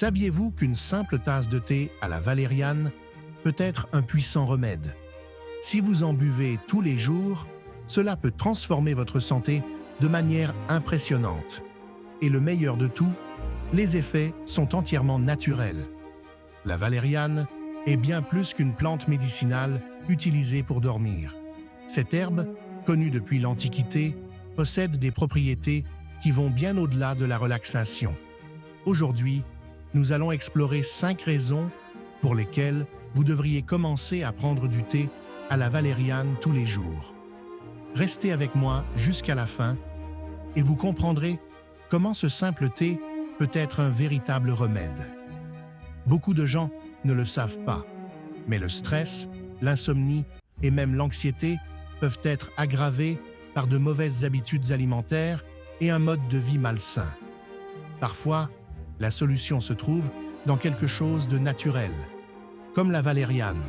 Saviez-vous qu'une simple tasse de thé à la valériane peut être un puissant remède? Si vous en buvez tous les jours, cela peut transformer votre santé de manière impressionnante. Et le meilleur de tout, les effets sont entièrement naturels. La valériane est bien plus qu'une plante médicinale utilisée pour dormir. Cette herbe, connue depuis l'Antiquité, possède des propriétés qui vont bien au-delà de la relaxation. Aujourd'hui, nous allons explorer 5 raisons pour lesquelles vous devriez commencer à prendre du thé à la valériane tous les jours. Restez avec moi jusqu'à la fin et vous comprendrez comment ce simple thé peut être un véritable remède. Beaucoup de gens ne le savent pas, mais le stress, l'insomnie et même l'anxiété peuvent être aggravés par de mauvaises habitudes alimentaires et un mode de vie malsain. Parfois, la solution se trouve dans quelque chose de naturel, comme la valériane,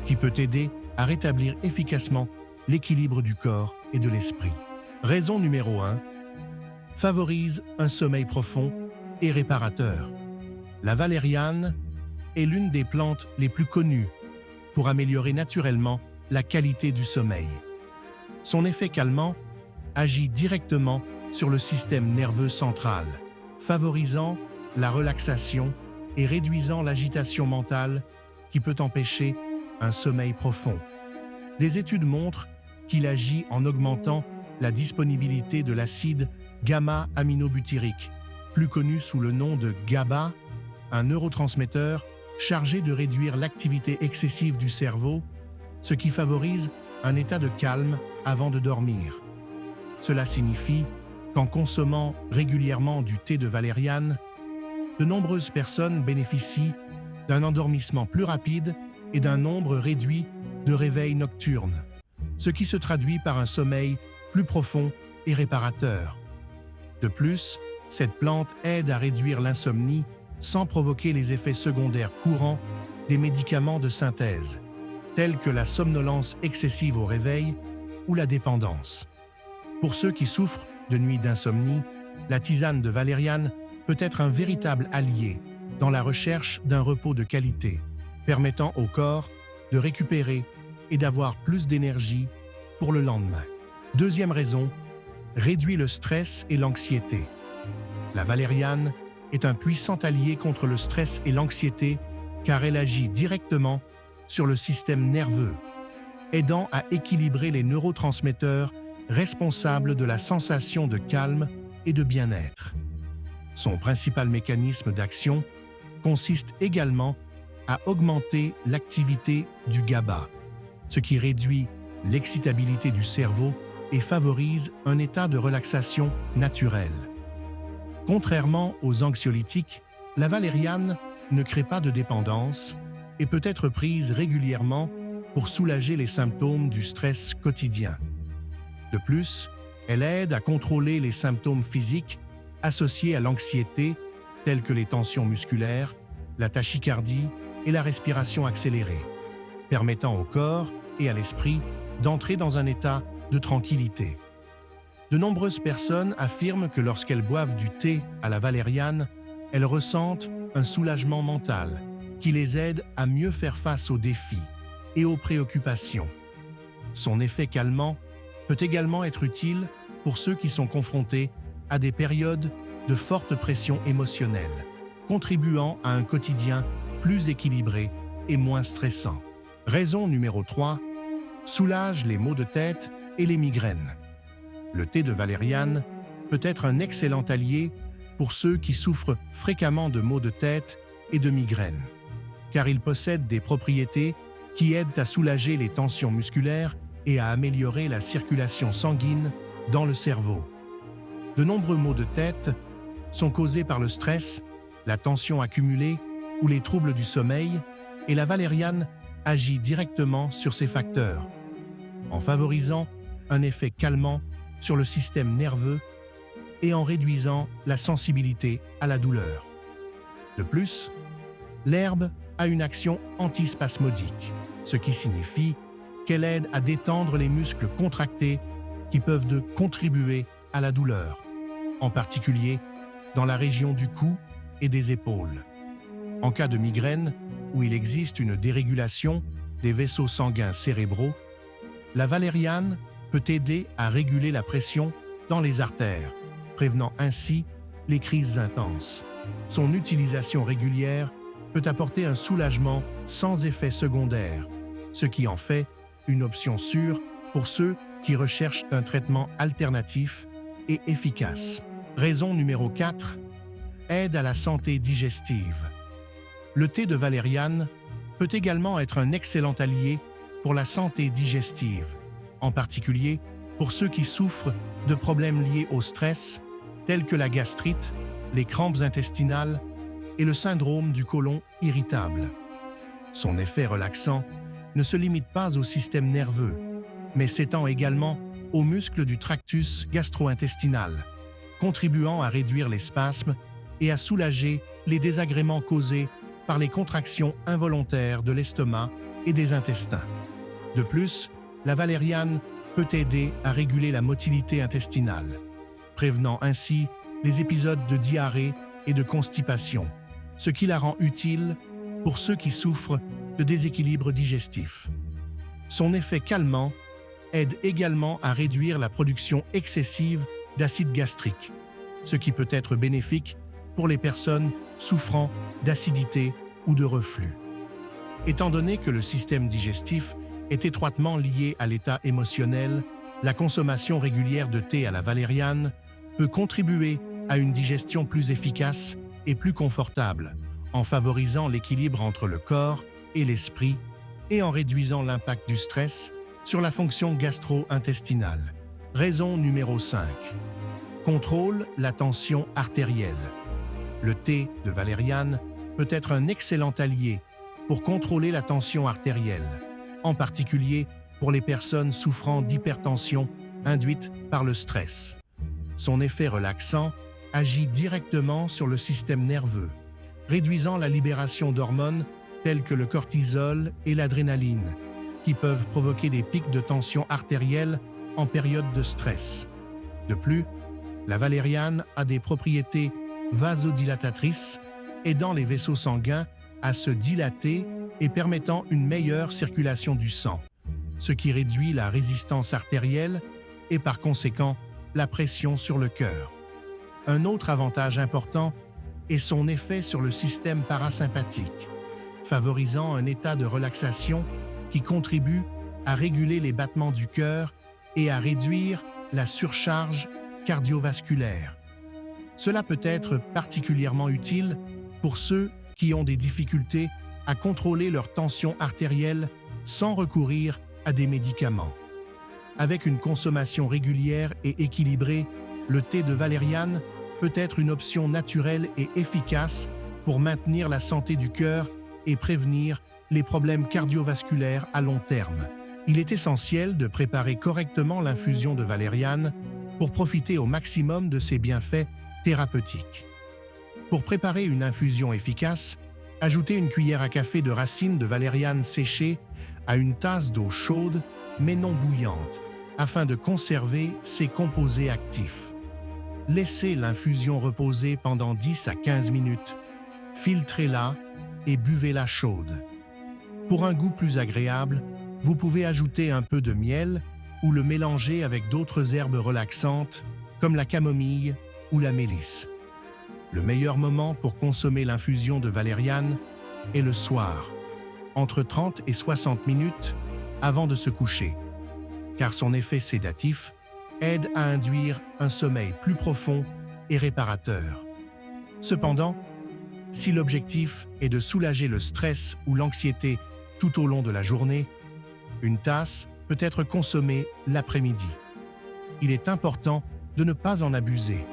qui peut aider à rétablir efficacement l'équilibre du corps et de l'esprit. Raison numéro 1. Favorise un sommeil profond et réparateur. La valériane est l'une des plantes les plus connues pour améliorer naturellement la qualité du sommeil. Son effet calmant agit directement sur le système nerveux central, favorisant la relaxation et réduisant l'agitation mentale qui peut empêcher un sommeil profond. Des études montrent qu'il agit en augmentant la disponibilité de l'acide gamma-aminobutyrique, plus connu sous le nom de GABA, un neurotransmetteur chargé de réduire l'activité excessive du cerveau, ce qui favorise un état de calme avant de dormir. Cela signifie qu'en consommant régulièrement du thé de valériane, de nombreuses personnes bénéficient d'un endormissement plus rapide et d'un nombre réduit de réveils nocturnes, ce qui se traduit par un sommeil plus profond et réparateur. De plus, cette plante aide à réduire l'insomnie sans provoquer les effets secondaires courants des médicaments de synthèse, tels que la somnolence excessive au réveil ou la dépendance. Pour ceux qui souffrent de nuits d'insomnie, la tisane de valériane peut être un véritable allié dans la recherche d'un repos de qualité, permettant au corps de récupérer et d'avoir plus d'énergie pour le lendemain. Deuxième raison, réduit le stress et l'anxiété. La valériane est un puissant allié contre le stress et l'anxiété car elle agit directement sur le système nerveux, aidant à équilibrer les neurotransmetteurs responsables de la sensation de calme et de bien-être. Son principal mécanisme d'action consiste également à augmenter l'activité du GABA, ce qui réduit l'excitabilité du cerveau et favorise un état de relaxation naturel. Contrairement aux anxiolytiques, la valériane ne crée pas de dépendance et peut être prise régulièrement pour soulager les symptômes du stress quotidien. De plus, elle aide à contrôler les symptômes physiques associés à l'anxiété, tels que les tensions musculaires, la tachycardie et la respiration accélérée, permettant au corps et à l'esprit d'entrer dans un état de tranquillité. De nombreuses personnes affirment que lorsqu'elles boivent du thé à la valériane, elles ressentent un soulagement mental qui les aide à mieux faire face aux défis et aux préoccupations. Son effet calmant peut également être utile pour ceux qui sont confrontés à des périodes de forte pression émotionnelle, contribuant à un quotidien plus équilibré et moins stressant. Raison numéro 3, soulage les maux de tête et les migraines. Le thé de valériane peut être un excellent allié pour ceux qui souffrent fréquemment de maux de tête et de migraines, car il possède des propriétés qui aident à soulager les tensions musculaires et à améliorer la circulation sanguine dans le cerveau. De nombreux maux de tête sont causés par le stress, la tension accumulée ou les troubles du sommeil, et la valériane agit directement sur ces facteurs, en favorisant un effet calmant sur le système nerveux et en réduisant la sensibilité à la douleur. De plus, l'herbe a une action antispasmodique, ce qui signifie qu'elle aide à détendre les muscles contractés qui peuvent contribuer à la douleur, en particulier dans la région du cou et des épaules. En cas de migraine, où il existe une dérégulation des vaisseaux sanguins cérébraux, la valériane peut aider à réguler la pression dans les artères, prévenant ainsi les crises intenses. Son utilisation régulière peut apporter un soulagement sans effet secondaire, ce qui en fait une option sûre pour ceux qui recherchent un traitement alternatif et efficace. Raison numéro 4. Aide à la santé digestive. Le thé de valériane peut également être un excellent allié pour la santé digestive, en particulier pour ceux qui souffrent de problèmes liés au stress, tels que la gastrite, les crampes intestinales et le syndrome du côlon irritable. Son effet relaxant ne se limite pas au système nerveux, mais s'étend également aux muscles du tractus gastro-intestinal, contribuant à réduire les spasmes et à soulager les désagréments causés par les contractions involontaires de l'estomac et des intestins. De plus, la valériane peut aider à réguler la motilité intestinale, prévenant ainsi les épisodes de diarrhée et de constipation, ce qui la rend utile pour ceux qui souffrent de déséquilibre digestif. Son effet calmant aide également à réduire la production excessive d'acide gastrique, ce qui peut être bénéfique pour les personnes souffrant d'acidité ou de reflux. Étant donné que le système digestif est étroitement lié à l'état émotionnel, la consommation régulière de thé à la valériane peut contribuer à une digestion plus efficace et plus confortable, en favorisant l'équilibre entre le corps et l'esprit et en réduisant l'impact du stress sur la fonction gastro-intestinale. Raison numéro 5. Contrôle la tension artérielle. Le thé de valériane peut être un excellent allié pour contrôler la tension artérielle, en particulier pour les personnes souffrant d'hypertension induite par le stress. Son effet relaxant agit directement sur le système nerveux, réduisant la libération d'hormones telles que le cortisol et l'adrénaline, qui peuvent provoquer des pics de tension artérielle en période de stress. De plus, la valériane a des propriétés vasodilatatrices, aidant les vaisseaux sanguins à se dilater et permettant une meilleure circulation du sang, ce qui réduit la résistance artérielle et par conséquent la pression sur le cœur. Un autre avantage important est son effet sur le système parasympathique, favorisant un état de relaxation qui contribue à réguler les battements du cœur et à réduire la surcharge cardiovasculaire. Cela peut être particulièrement utile pour ceux qui ont des difficultés à contrôler leur tension artérielle sans recourir à des médicaments. Avec une consommation régulière et équilibrée, le thé de valériane peut être une option naturelle et efficace pour maintenir la santé du cœur et prévenir les problèmes cardiovasculaires à long terme. Il est essentiel de préparer correctement l'infusion de valériane pour profiter au maximum de ses bienfaits thérapeutiques. Pour préparer une infusion efficace, ajoutez une cuillère à café de racines de valériane séchées à une tasse d'eau chaude mais non bouillante, afin de conserver ses composés actifs. Laissez l'infusion reposer pendant 10 à 15 minutes, filtrez-la et buvez-la chaude. Pour un goût plus agréable, vous pouvez ajouter un peu de miel ou le mélanger avec d'autres herbes relaxantes comme la camomille ou la mélisse. Le meilleur moment pour consommer l'infusion de valériane est le soir, entre 30 et 60 minutes avant de se coucher, car son effet sédatif aide à induire un sommeil plus profond et réparateur. Cependant, si l'objectif est de soulager le stress ou l'anxiété tout au long de la journée, une tasse peut être consommée l'après-midi. Il est important de ne pas en abuser,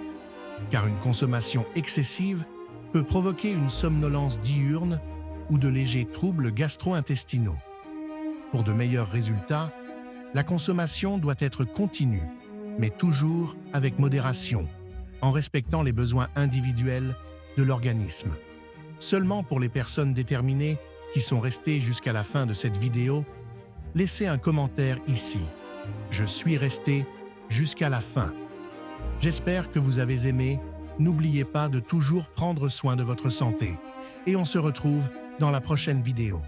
car une consommation excessive peut provoquer une somnolence diurne ou de légers troubles gastro-intestinaux. Pour de meilleurs résultats, la consommation doit être continue, mais toujours avec modération, en respectant les besoins individuels de l'organisme. Seulement pour les personnes déterminées qui sont restées jusqu'à la fin de cette vidéo, laissez un commentaire ici. Je suis resté jusqu'à la fin. J'espère que vous avez aimé. N'oubliez pas de toujours prendre soin de votre santé et on se retrouve dans la prochaine vidéo.